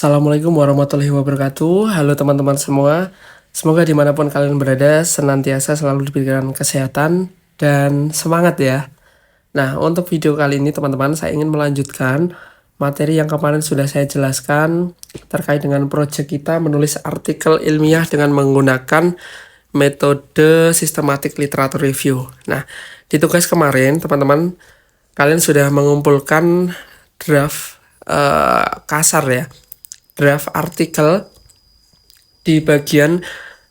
Assalamualaikum warahmatullahi wabarakatuh. Halo teman-teman semua. Semoga dimanapun kalian berada senantiasa selalu diberikan kesehatan dan semangat ya. Nah, untuk video kali ini teman-teman saya ingin melanjutkan materi yang kemarin sudah saya jelaskan terkait dengan proyek kita menulis artikel ilmiah dengan menggunakan metode systematic literature review. Nah, di tugas kemarin teman-teman kalian sudah mengumpulkan draft kasar ya, draft artikel di bagian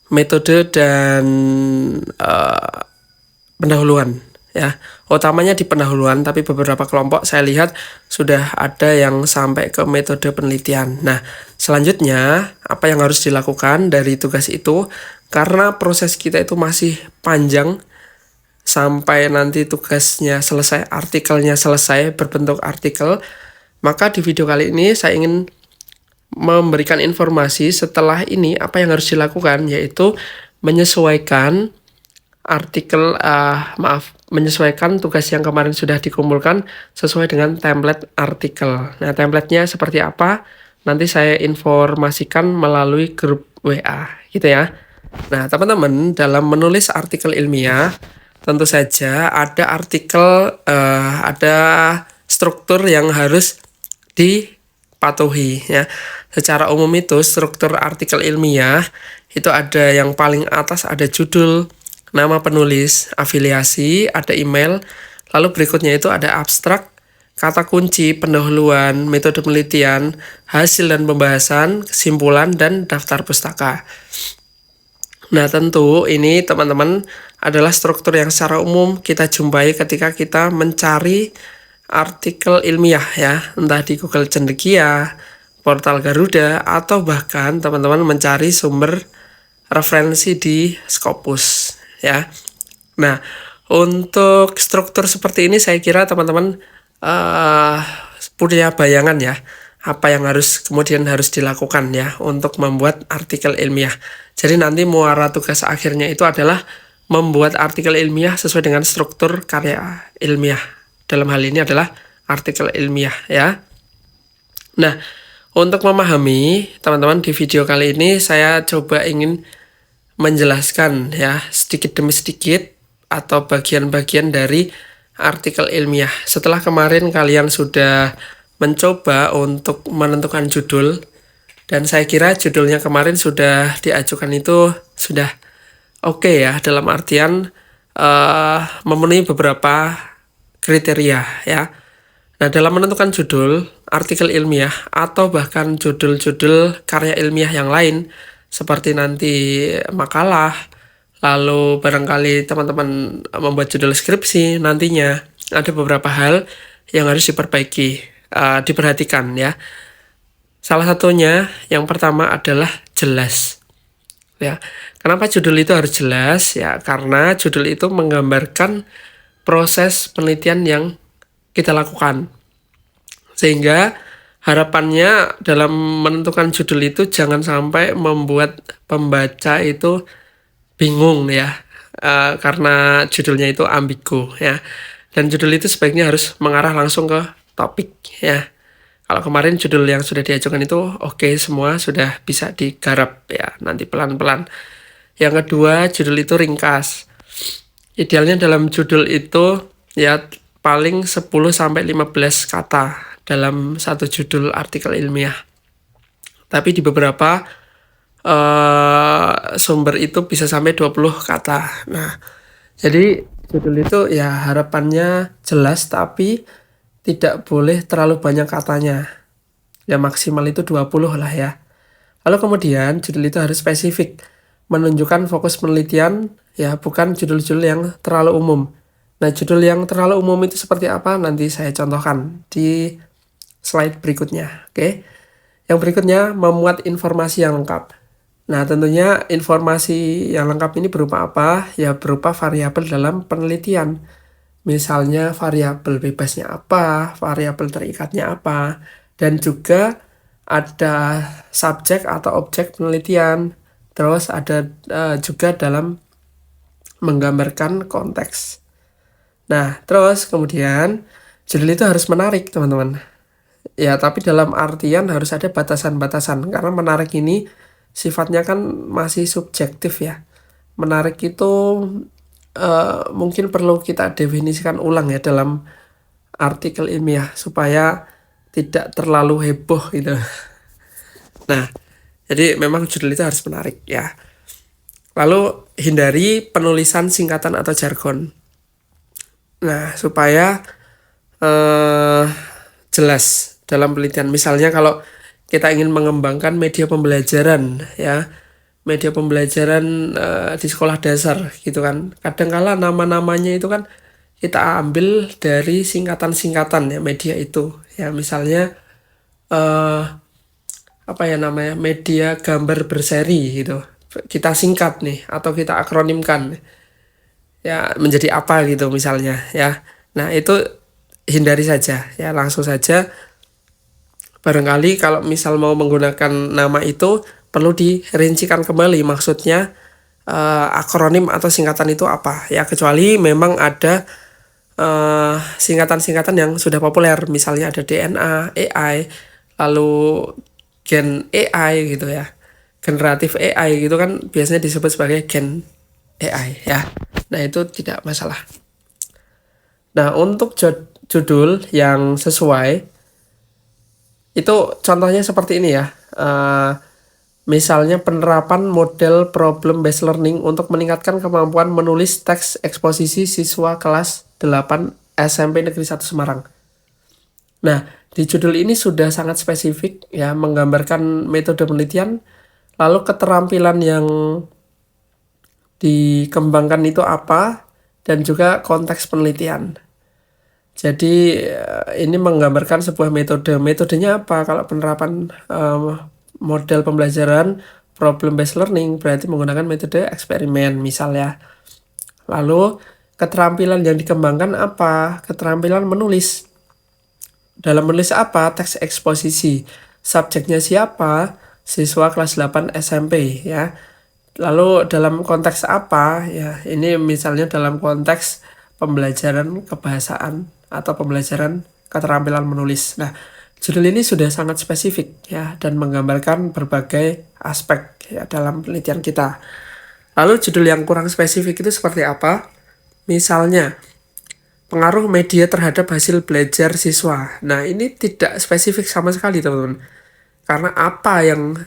metode dan pendahuluan ya. Utamanya di pendahuluan, tapi beberapa kelompok saya lihat sudah ada yang sampai ke metode penelitian. Nah, selanjutnya apa yang harus dilakukan dari tugas itu, karena proses kita itu masih panjang sampai nanti tugasnya selesai, artikelnya selesai berbentuk artikel, maka di video kali ini saya ingin memberikan informasi setelah ini apa yang harus dilakukan, yaitu menyesuaikan artikel, menyesuaikan tugas yang kemarin sudah dikumpulkan sesuai dengan template artikel. Nah, templatenya seperti apa? Nanti saya informasikan melalui grup WA, gitu ya. Nah, teman-teman, dalam menulis artikel ilmiah, tentu saja ada artikel, ada struktur yang harus dipatuhi ya. Secara umum itu struktur artikel ilmiah itu ada yang paling atas ada judul, nama penulis, afiliasi, ada email, lalu berikutnya itu ada abstrak, kata kunci, pendahuluan, metode penelitian, hasil dan pembahasan, kesimpulan, dan daftar pustaka. Nah, tentu ini teman-teman adalah struktur yang secara umum kita jumpai ketika kita mencari artikel ilmiah ya, entah di Google Cendekia, portal Garuda, atau bahkan teman-teman mencari sumber referensi di Scopus ya. Nah, untuk struktur seperti ini saya kira teman-teman punya bayangan ya, apa yang kemudian harus dilakukan ya untuk membuat artikel ilmiah. Jadi nanti muara tugas akhirnya itu adalah membuat artikel ilmiah sesuai dengan struktur karya ilmiah. Dalam hal ini adalah artikel ilmiah ya. Nah, untuk memahami teman-teman, di video kali ini saya coba ingin menjelaskan ya sedikit demi sedikit atau bagian-bagian dari artikel ilmiah. Setelah kemarin kalian sudah mencoba untuk menentukan judul, dan saya kira judulnya kemarin sudah diajukan itu sudah oke ya, dalam artian memenuhi beberapa kriteria ya. Nah, dalam menentukan judul artikel ilmiah atau bahkan judul-judul karya ilmiah yang lain seperti nanti makalah, lalu barangkali teman-teman membuat judul skripsi, nantinya ada beberapa hal yang harus diperhatikan ya. Salah satunya yang pertama adalah jelas ya. Kenapa judul itu harus jelas ya? Karena judul itu menggambarkan proses penelitian yang kita lakukan, sehingga harapannya dalam menentukan judul itu jangan sampai membuat pembaca itu bingung ya, karena judulnya itu ambigu ya, dan judul itu sebaiknya harus mengarah langsung ke topik ya. Kalau kemarin judul yang sudah diajukan itu oke, semua sudah bisa digarap ya, nanti pelan-pelan. Yang kedua, judul itu ringkas. Idealnya dalam judul itu ya paling 10-15 kata dalam satu judul artikel ilmiah. Tapi di beberapa sumber itu bisa sampai 20 kata. Nah, jadi judul itu ya harapannya jelas tapi tidak boleh terlalu banyak katanya. Ya maksimal itu 20 lah ya. Lalu kemudian judul itu harus spesifik, menunjukkan fokus penelitian ya, bukan judul-judul yang terlalu umum. Nah, judul yang terlalu umum itu seperti apa? Nanti saya contohkan di slide berikutnya. Oke. Yang berikutnya, memuat informasi yang lengkap. Nah, tentunya informasi yang lengkap ini berupa apa? Ya, berupa variabel dalam penelitian. Misalnya variabel bebasnya apa, variabel terikatnya apa, dan juga ada subjek atau objek penelitian. Terus ada juga dalam menggambarkan konteks. Nah, terus kemudian judul itu harus menarik, teman-teman. Ya, tapi dalam artian harus ada batasan-batasan karena menarik ini sifatnya kan masih subjektif ya. Menarik itu mungkin perlu kita definisikan ulang ya dalam artikel ilmiah supaya tidak terlalu heboh gitu. Nah, jadi memang judul itu harus menarik ya. Lalu hindari penulisan singkatan atau jargon. Nah, supaya eh, jelas dalam penelitian. Misalnya kalau kita ingin mengembangkan media pembelajaran ya, media pembelajaran di sekolah dasar gitu kan. Kadangkala nama-namanya itu kan kita ambil dari singkatan-singkatan ya media itu. Ya, misalnya eh, apa ya namanya? Media gambar berseri gitu. Kita singkat nih atau kita akronimkan ya menjadi apa gitu misalnya ya. Nah, itu hindari saja ya, langsung saja. Barangkali kalau misal mau menggunakan nama itu perlu dirincikan kembali maksudnya akronim atau singkatan itu apa ya, kecuali memang ada singkatan-singkatan yang sudah populer, misalnya ada DNA, AI, lalu gen AI gitu ya, generatif AI gitu kan biasanya disebut sebagai gen AI ya. Nah, itu tidak masalah. Nah, untuk judul yang sesuai itu contohnya seperti ini ya. Misalnya penerapan model problem based learning untuk meningkatkan kemampuan menulis teks eksposisi siswa kelas 8 SMP Negeri 1 Semarang. Nah, di judul ini sudah sangat spesifik ya, menggambarkan metode penelitian, lalu keterampilan yang dikembangkan itu apa, dan juga konteks penelitian. Jadi ini menggambarkan sebuah metode. Metodenya apa? Kalau penerapan model pembelajaran problem based learning berarti menggunakan metode eksperimen misalnya. Lalu keterampilan yang dikembangkan apa? Keterampilan menulis. Dalam menulis apa? Teks eksposisi. Subjeknya siapa? Siswa kelas 8 SMP ya. Lalu dalam konteks apa? Ya, ini misalnya dalam konteks pembelajaran kebahasaan atau pembelajaran keterampilan menulis. Nah, judul ini sudah sangat spesifik ya dan menggambarkan berbagai aspek ya dalam penelitian kita. Lalu judul yang kurang spesifik itu seperti apa? Misalnya, pengaruh media terhadap hasil belajar siswa. Nah, ini tidak spesifik sama sekali, teman-teman. Karena apa yang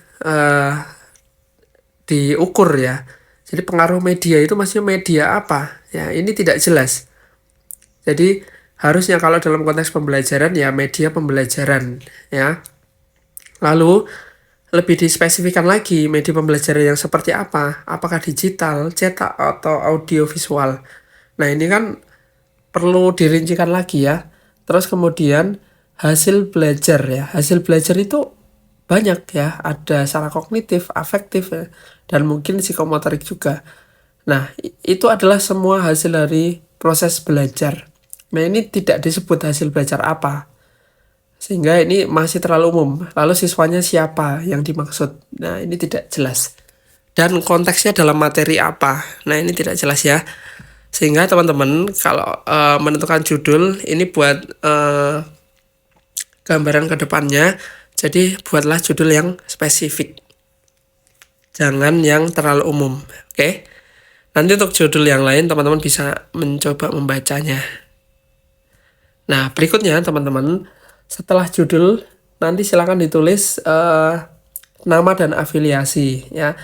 diukur ya. Jadi pengaruh media itu maksudnya media apa? Ya, ini tidak jelas. Jadi harusnya kalau dalam konteks pembelajaran ya media pembelajaran ya. Lalu lebih dispesifikan lagi media pembelajaran yang seperti apa? Apakah digital, cetak atau audio visual? Nah, ini kan perlu dirincikan lagi ya. Terus kemudian hasil belajar ya. Hasil belajar itu banyak ya. Ada secara kognitif, afektif ya, dan mungkin psikomotorik juga. Nah, itu adalah semua hasil dari proses belajar. Nah, ini tidak disebut hasil belajar apa. Sehingga ini masih terlalu umum. Lalu siswanya siapa yang dimaksud? Nah, ini tidak jelas. Dan konteksnya dalam materi apa? Nah, ini tidak jelas ya. Sehingga teman-teman kalau menentukan judul ini buat gambaran ke depannya. Jadi buatlah judul yang spesifik. Jangan yang terlalu umum. Oke? Nanti untuk judul yang lain teman-teman bisa mencoba membacanya. Nah, berikutnya teman-teman, setelah judul nanti silakan ditulis nama dan afiliasi ya.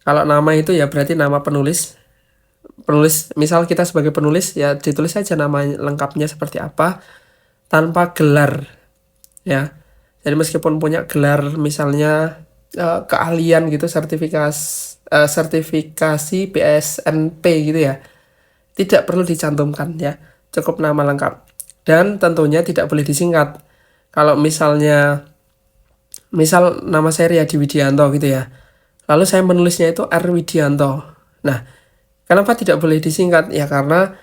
Kalau nama itu ya berarti nama penulis. Penulis, misal kita sebagai penulis ya ditulis saja nama lengkapnya seperti apa tanpa gelar ya. Jadi meskipun punya gelar misalnya keahlian gitu, sertifikasi BSNP gitu ya, tidak perlu dicantumkan ya, cukup nama lengkap. Dan tentunya tidak boleh disingkat. Kalau misal nama saya Riyadi Widianto gitu ya, lalu saya menulisnya itu R Widianto. Nah, kenapa tidak boleh disingkat? Ya karena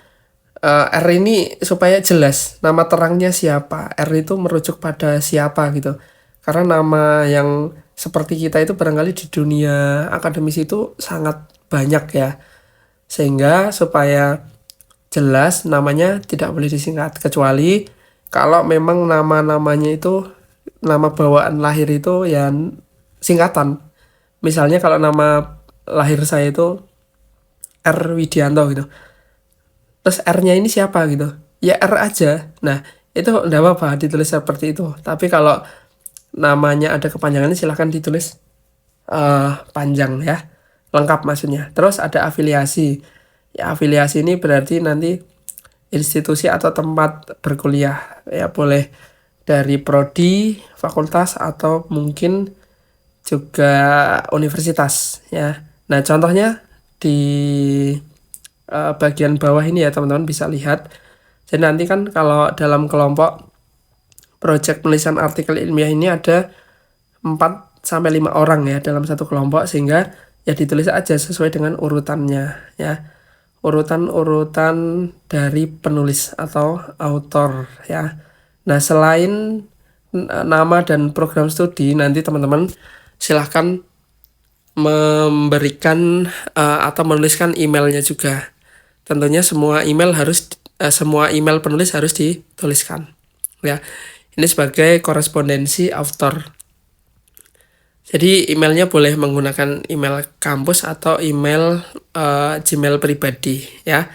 R ini supaya jelas nama terangnya siapa. R itu merujuk pada siapa gitu. Karena nama yang seperti kita itu barangkali di dunia akademis itu sangat banyak ya. Sehingga supaya jelas namanya tidak boleh disingkat. Kecuali kalau memang nama-namanya itu nama bawaan lahir itu ya singkatan. Misalnya kalau nama lahir saya itu R Widianto gitu. Terus R-nya ini siapa gitu. Ya R aja. Nah, itu enggak apa-apa ditulis seperti itu. Tapi kalau namanya ada kepanjangannya silahkan ditulis panjang ya. Lengkap maksudnya. Terus ada afiliasi. Ya, afiliasi ini berarti nanti institusi atau tempat berkuliah. Ya, boleh dari prodi, fakultas, atau mungkin juga universitas ya. Nah, contohnya di bagian bawah ini ya teman-teman bisa lihat. Jadi nanti kan kalau dalam kelompok proyek penulisan artikel ilmiah ini ada 4 sampai 5 orang ya dalam satu kelompok, sehingga ya ditulis aja sesuai dengan urutannya ya. Urutan-urutan dari penulis atau autor ya. Nah, selain nama dan program studi, nanti teman-teman silahkan memberikan atau menuliskan emailnya juga. Tentunya semua email penulis harus dituliskan ya. Ini sebagai korespondensi author. Jadi emailnya boleh menggunakan email kampus atau email Gmail pribadi ya.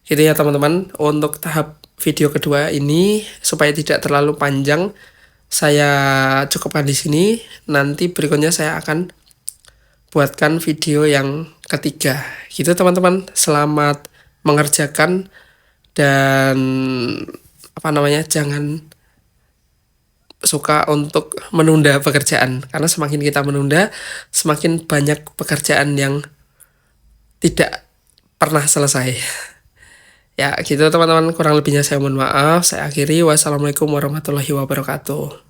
Gitu ya teman-teman. Untuk tahap video kedua ini supaya tidak terlalu panjang, saya cukupkan di sini. Nanti berikutnya saya akan buatkan video yang ketiga. Gitu teman-teman. Selamat mengerjakan dan jangan suka untuk menunda pekerjaan, karena semakin kita menunda semakin banyak pekerjaan yang tidak pernah selesai. Ya gitu teman-teman, kurang lebihnya saya mohon maaf. Saya akhiri. Wassalamualaikum warahmatullahi wabarakatuh.